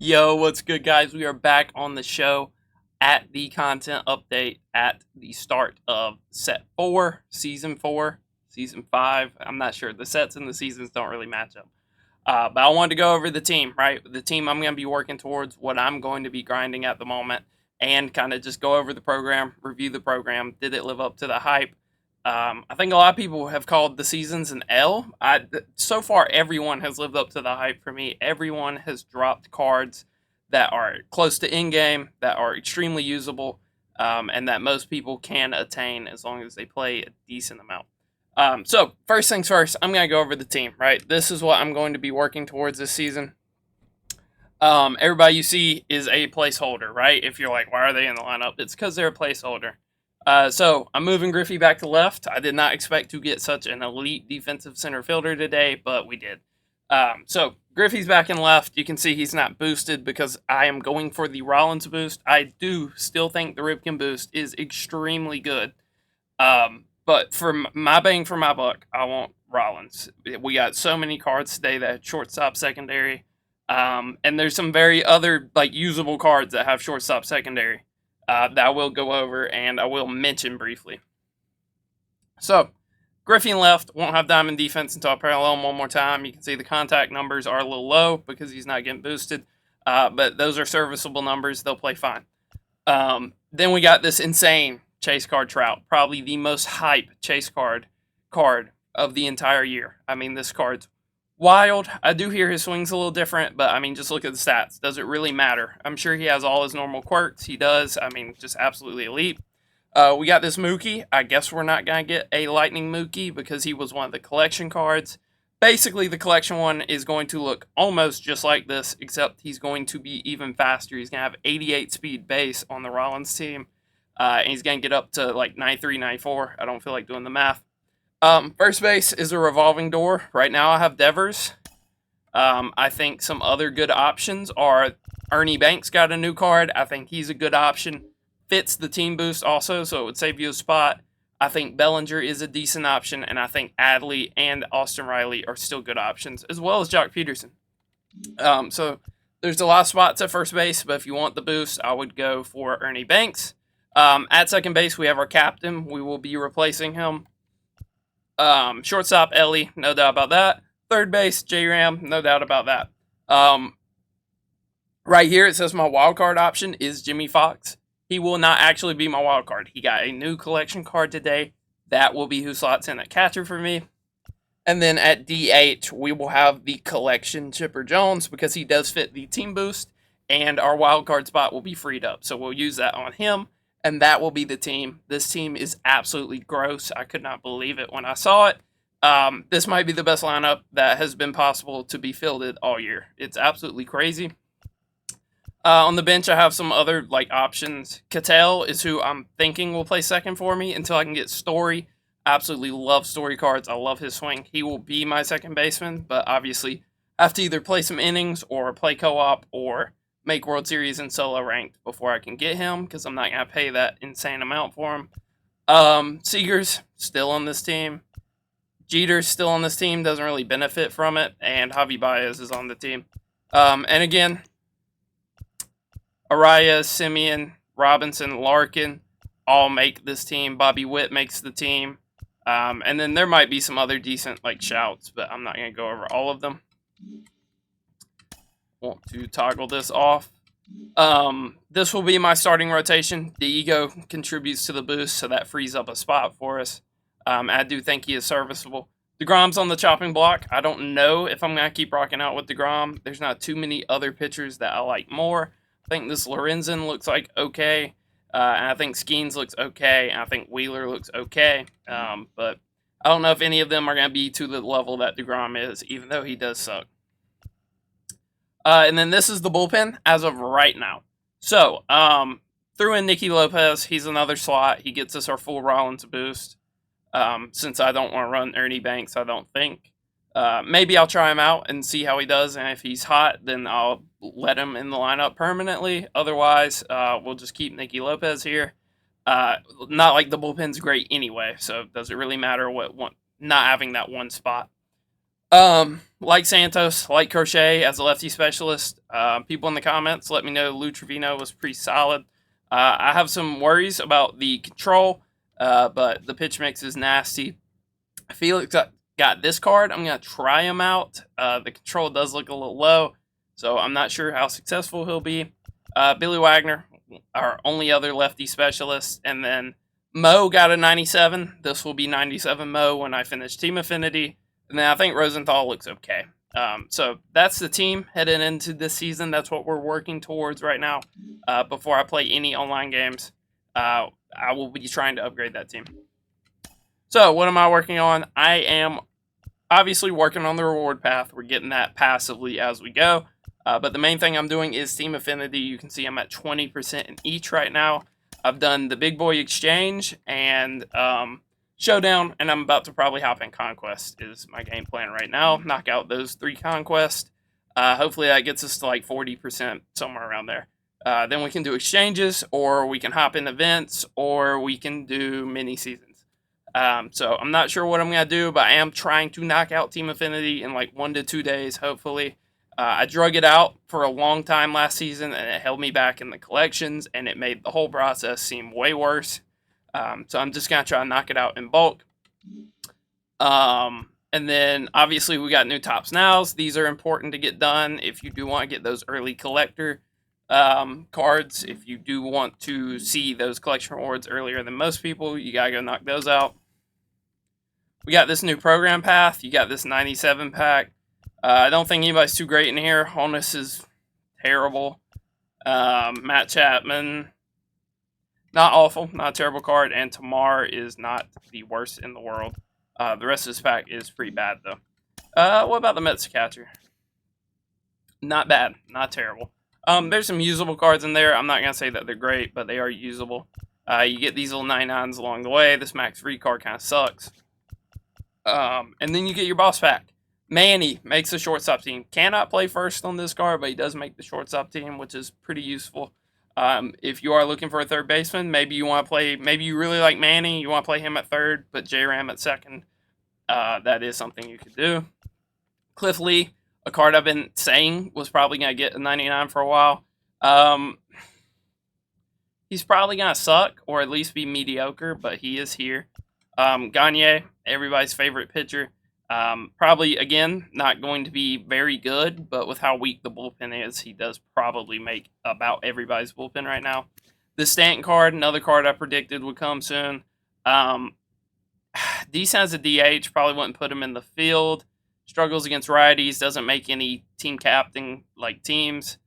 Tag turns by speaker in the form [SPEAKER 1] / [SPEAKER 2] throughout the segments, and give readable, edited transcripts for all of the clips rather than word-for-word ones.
[SPEAKER 1] Yo, what's good, guys? We are back on the show at the content update at the start of set 4, season 4, season 5. I'm not sure. The sets and the seasons don't really match up. But I wanted to go over the team, right? The team I'm going to be working towards, what I'm going to be grinding at the moment, and kind of just go over the program, review the program. Did it live up to the hype? I think a lot of people have called the seasons an L. So far, everyone has lived up to the hype for me. Everyone has dropped cards that are close to in-game, that are extremely usable, and that most people can attain as long as they play a decent amount. So, first things first, I'm going to go over the team, right? This is what I'm going to be working towards this season. Everybody you see is a placeholder, right? If you're like, why are they in the lineup? It's because they're a placeholder. So I'm moving Griffey back to left. I did not expect to get such an elite defensive center fielder today, but we did. So Griffey's back in left. You can see he's not boosted because I am going for the Rollins boost. I do still think the Ripken boost is extremely good. But for my bang for my buck, I want Rollins. We got so many cards today that had shortstop secondary. And there's some very other usable cards that have shortstop secondary. That I will go over and I will mention briefly. So, Griffin left, won't have diamond defense until I parallel him one more time. You can see the contact numbers are a little low because he's not getting boosted, but those are serviceable numbers. They'll play fine. Then we got this insane chase card Trout, probably the most hype chase card of the entire year. I mean, this card's wild. I do hear his swing's a little different, but I mean, just look at the stats. Does it really matter? I'm sure he has all his normal quirks. He does. I mean, just absolutely elite. We got this Mookie. I guess we're not going to get a Lightning Mookie because he was one of the collection cards. Basically, the collection one is going to look almost just like this, except he's going to be even faster. He's going to have 88 speed base on the Rollins team, and he's going to get up to 93, 94. I don't feel like doing the math. First base is a revolving door. Right now I have Devers. I think some other good options are Ernie Banks got a new card. I think he's a good option. Fits the team boost also, so it would save you a spot. I think Bellinger is a decent option, and I think Adley and Austin Riley are still good options, as well as Jock Peterson. So there's a lot of spots at first base, but if you want the boost, I would go for Ernie Banks. At second base, we have our captain. We will be replacing him. Shortstop, Ellie, no doubt about that. Third base, J-Ram, no doubt about that. Right here, it says my wild card option is Jimmy Fox. He will not actually be my wild card. He got a new collection card today. That will be who slots in at catcher for me. And then at DH, we will have the collection Chipper Jones because he does fit the team boost, and our wild card spot will be freed up. So we'll use that on him. And that will be the team. This team is absolutely gross. I could not believe it when I saw it. This might be the best lineup that has been possible to be fielded all year. It's absolutely crazy. On the bench, I have some other options. Cattell is who I'm thinking will play second for me until I can get Story. Absolutely love Story cards. I love his swing. He will be my second baseman, but obviously I have to either play some innings or play co-op or make World Series and solo ranked before I can get him because I'm not going to pay that insane amount for him. Seager's still on this team. Jeter's still on this team, doesn't really benefit from it, and Javi Baez is on the team. And again, Araya, Simeon, Robinson, Larkin all make this team. Bobby Witt makes the team. And then there might be some other decent shouts, but I'm not going to go over all of them. Want to toggle this off. This will be my starting rotation. The ego contributes to the boost, so that frees up a spot for us. I do think he is serviceable. DeGrom's on the chopping block. I don't know if I'm going to keep rocking out with DeGrom. There's not too many other pitchers that I like more. I think this Lorenzen looks okay. And I think Skeens looks okay. And I think Wheeler looks okay. But I don't know if any of them are going to be to the level that DeGrom is, even though he does suck. And then this is the bullpen as of right now. So, threw in Nicky Lopez. He's another slot. He gets us our full Rollins boost. Since I don't want to run Ernie Banks, I don't think. Maybe I'll try him out and see how he does. And if he's hot, then I'll let him in the lineup permanently. Otherwise, we'll just keep Nicky Lopez here. Not like the bullpen's great anyway, so does it really matter what not having that one spot? Like Santos, like Crochet as a lefty specialist. People in the comments let me know Lou Trevino was pretty solid. I have some worries about the control, but the pitch mix is nasty. Felix got this card. I'm going to try him out. The control does look a little low, so I'm not sure how successful he'll be. Billy Wagner, our only other lefty specialist. And then Mo got a 97. This will be 97 Mo when I finish Team Affinity. And then I think Rosenthal looks okay. So that's the team heading into this season. That's what we're working towards right now. Before I play any online games, I will be trying to upgrade that team. So, what am I working on? I am obviously working on the reward path. We're getting that passively as we go. But the main thing I'm doing is Team Affinity. You can see I'm at 20% in each right now. I've done the Big Boy Exchange and Showdown, and I'm about to probably hop in Conquest is my game plan right now. Knock out those 3 Conquests. Hopefully that gets us to like 40%, somewhere around there. Then we can do exchanges, or we can hop in events, or we can do mini seasons. So I'm not sure what I'm going to do, but I am trying to knock out Team Affinity in like 1 to 2 days, hopefully. I drug it out for a long time last season, and it held me back in the collections, and it made the whole process seem way worse. So I'm just going to try to knock it out in bulk. And then, obviously, we got new Tops Nows. These are important to get done if you do want to get those early collector cards. If you do want to see those collection rewards earlier than most people, you got to go knock those out. We got this new program path. You got this 97 pack. I don't think anybody's too great in here. Honus is terrible. Matt Chapman, not awful, not a terrible card. And Tamar is not the worst in the world. The rest of this pack is pretty bad, though. What about the Mets catcher? Not bad, not terrible. There's some usable cards in there. I'm not going to say that they're great, but they are usable. You get these little 99s along the way. This Max Free card kind of sucks. And then you get your boss pack. Manny makes the shortstop team. Cannot play first on this card, but he does make the shortstop team, which is pretty useful. If you are looking for a third baseman, maybe you want to play, maybe you really like Manny, you want to play him at third, but J-Ram at second. That is something you could do. Cliff Lee, a card I've been saying was probably going to get a 99 for a while. He's probably going to suck, or at least be mediocre, but he is here. Gagne, everybody's favorite pitcher. Probably, again, not going to be very good, but with how weak the bullpen is, he does probably make about everybody's bullpen right now. The Stanton card, another card I predicted would come soon. Decent as a DH, probably wouldn't put him in the field. Struggles against righties, doesn't make any team captain like teams.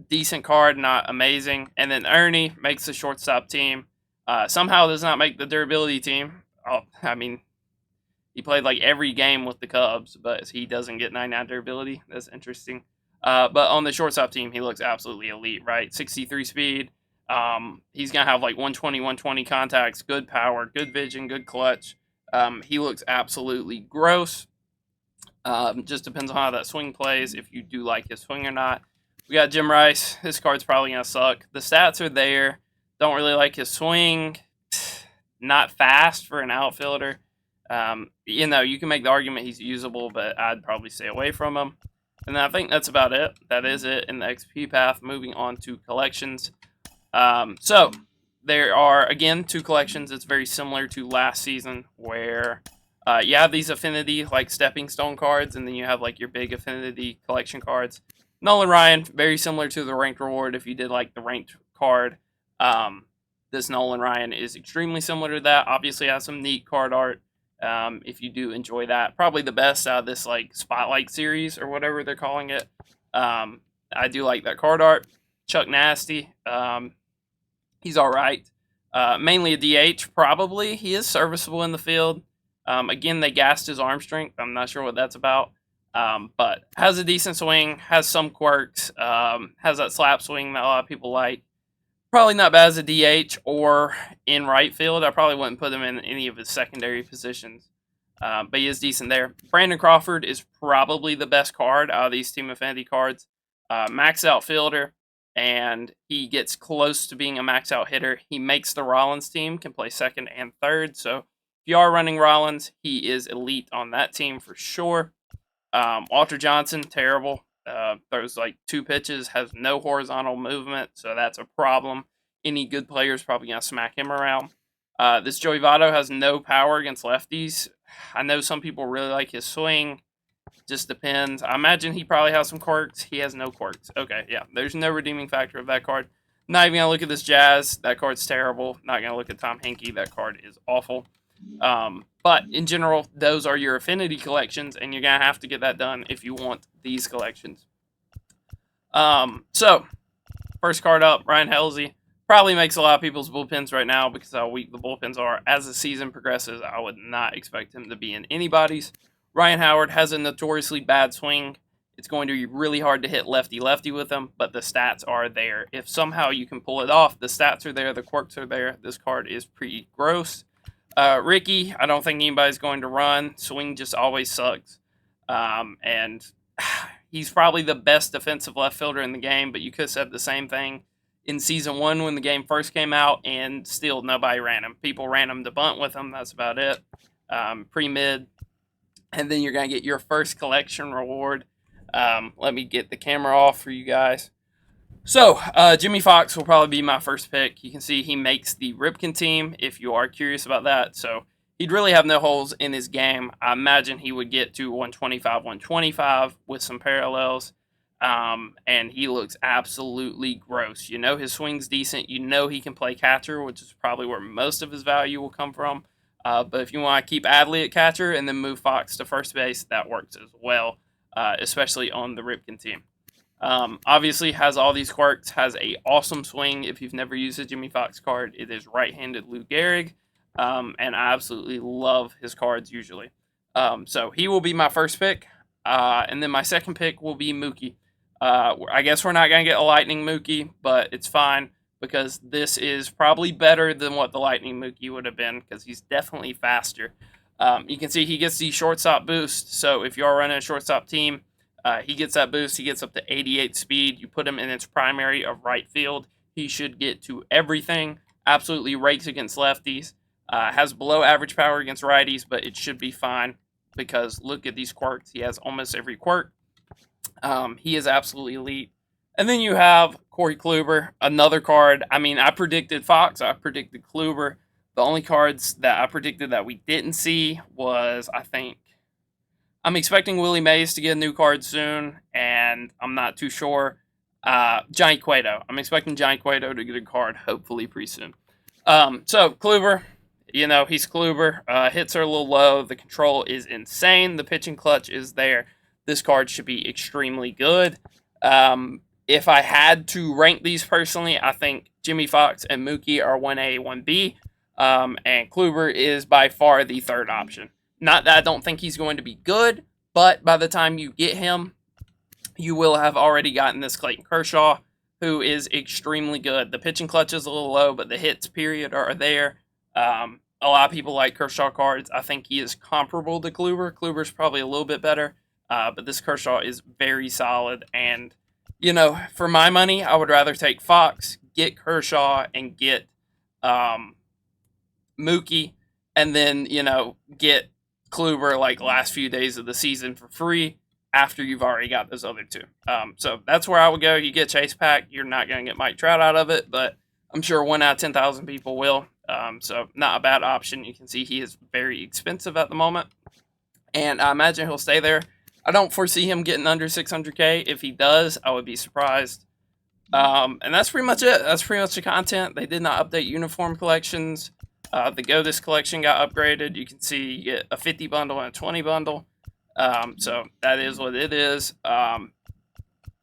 [SPEAKER 1] Decent card, not amazing. And then Ernie makes the shortstop team. Somehow does not make the durability team. I mean, he played like every game with the Cubs, but he doesn't get 99 durability. That's interesting. But on the shortstop team, he looks absolutely elite, right? 63 speed. He's going to have like 120, 120 contacts, good power, good vision, good clutch. He looks absolutely gross. Just depends on how that swing plays, if you do like his swing or not. We got Jim Rice. His card's probably going to suck. The stats are there. Don't really like his swing. Not fast for an outfielder. You know, you can make the argument he's usable, but I'd probably stay away from him. And I think that's about it. That is it in the XP path. Moving on to collections. So, there are, again, 2 collections. It's very similar to last season, where you have these Affinity, like, stepping stone cards, and then you have, like, your big Affinity collection cards. Nolan Ryan, very similar to the ranked reward if you did, like, the ranked card. This Nolan Ryan is extremely similar to that. Obviously has some neat card art. If you do enjoy that, probably the best out of this like Spotlight series or whatever they're calling it. I do like that card art. Chuck Nasty, he's all right. Mainly a DH, probably. He is serviceable in the field. Again, they gassed his arm strength. I'm not sure what that's about. But has a decent swing, has some quirks, has that slap swing that a lot of people like. Probably not bad as a DH or in right field. I probably wouldn't put him in any of his secondary positions. But he is decent there. Brandon Crawford is probably the best card out of these Team Affinity cards. Max outfielder, and he gets close to being a max out hitter. He makes the Rollins team, can play second and third, so If you are running Rollins, he is elite on that team for sure. Walter Johnson, terrible. Throws like 2 pitches, has no horizontal movement, so that's a problem. Any good player is probably going to smack him around. This Joey Votto has no power against lefties. I know some people really like his swing. Just depends. I imagine he probably has some quirks. He has no quirks. Okay, yeah. There's no redeeming factor of that card. Not even going to look at this Jazz. That card's terrible. Not going to look at Tom Henke. That card is awful. But in general, those are your affinity collections, and you're going to have to get that done if you want these collections. So, first card up, Ryan Helsley. Probably makes a lot of people's bullpens right now because how weak the bullpens are. As the season progresses, I would not expect him to be in anybody's. Ryan Howard has a notoriously bad swing. It's going to be really hard to hit lefty-lefty with him, but the stats are there. If somehow you can pull it off, the stats are there, the quirks are there. This card is pretty gross. Ricky, I don't think anybody's going to run. Swing just always sucks. And he's probably the best defensive left fielder in the game, but you could have said the same thing in season 1 when the game first came out, and still nobody ran him. People ran him to bunt with him. That's about it. Pre-mid. And then you're going to get your first collection reward. Let me get the camera off for you guys. So, Jimmy Fox will probably be my first pick. You can see he makes the Ripken team, if you are curious about that. So, he'd really have no holes in his game. I imagine he would get to 125 with some parallels. And he looks absolutely gross. You know his swing's decent. You know he can play catcher, which is probably where most of his value will come from. But if you want to keep Adley at catcher and then move Fox to first base, that works as well, especially on the Ripken team. Obviously has all these quirks, has a awesome swing. If you've never used a Jimmy Fox card, it is right-handed Lou Gehrig, and I absolutely love his cards usually. So he will be my first pick, and then my second pick will be Mookie. I guess we're not going to get a Lightning Mookie, but it's fine because this is probably better than what the Lightning Mookie would have been because he's definitely faster. You can see he gets the shortstop boost, so if you are running a shortstop team, he gets that boost. He gets up to 88 speed. You put him in its primary of right field. He should get to everything. Absolutely rakes against lefties. Has below average power against righties, but it should be fine because look at these quirks. He has almost every quirk. He is absolutely elite. And then you have Corey Kluber, another card. I mean, I predicted Fox. I predicted Kluber. The only cards that I predicted that we didn't see was, I think, I'm expecting Willie Mays to get a new card soon, and I'm not too sure. Johnny Cueto. I'm expecting Johnny Cueto to get a card, hopefully pretty soon. So, Kluber, you know, he's Kluber. Hits are a little low. The control is insane. The pitching clutch is there. This card should be extremely good. If I had to rank these personally, I think Jimmy Fox and Mookie are 1A, 1B, and Kluber is by far the third option. Not that I don't think he's going to be good, but by the time you get him, you will have already gotten this Clayton Kershaw, who is extremely good. The pitching clutch is a little low, but the hits, period, are there. A lot of people like Kershaw cards. I think he is comparable to Kluber. Kluber's probably a little bit better, but this Kershaw is very solid. And, you know, for my money, I would rather take Fox, get Kershaw, and get Mookie, and then, you know, get Kluber like last few days of the season for free after you've already got those other two. So that's where I would go. You get Chase Pack. You're not going to get Mike Trout out of it, but I'm sure 1 out of 10,000 people will. So not a bad option. You can see he is very expensive at the moment, and I imagine he'll stay there. I don't foresee him getting under 600K. If he does, I would be surprised. And that's pretty much it. That's pretty much the content. They did not update uniform collections. The GoThis collection got upgraded. You can see you get a 50 bundle and a 20 bundle. So that is what it is.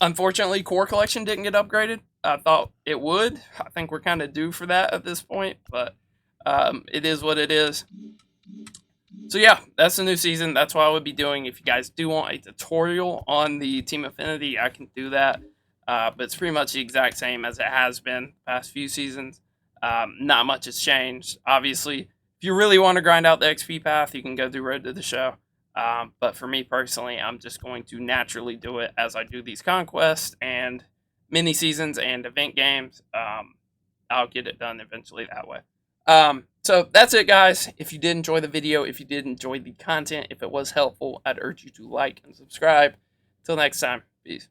[SPEAKER 1] Unfortunately, core collection didn't get upgraded. I thought it would. I think we're kind of due for that at this point, but it is what it is. So yeah, that's the new season. That's what I would be doing. If you guys do want a tutorial on the Team Affinity, I can do that. But it's pretty much the exact same as it has been the past few seasons. Not much has changed. Obviously, if you really want to grind out the XP path, you can go through Road to the Show. But for me personally, I'm just going to naturally do it as I do these conquests and mini seasons and event games. I'll get it done eventually that way. So that's it, guys. If you did enjoy the video, if you did enjoy the content, if it was helpful, I'd urge you to like and subscribe. Till next time, peace.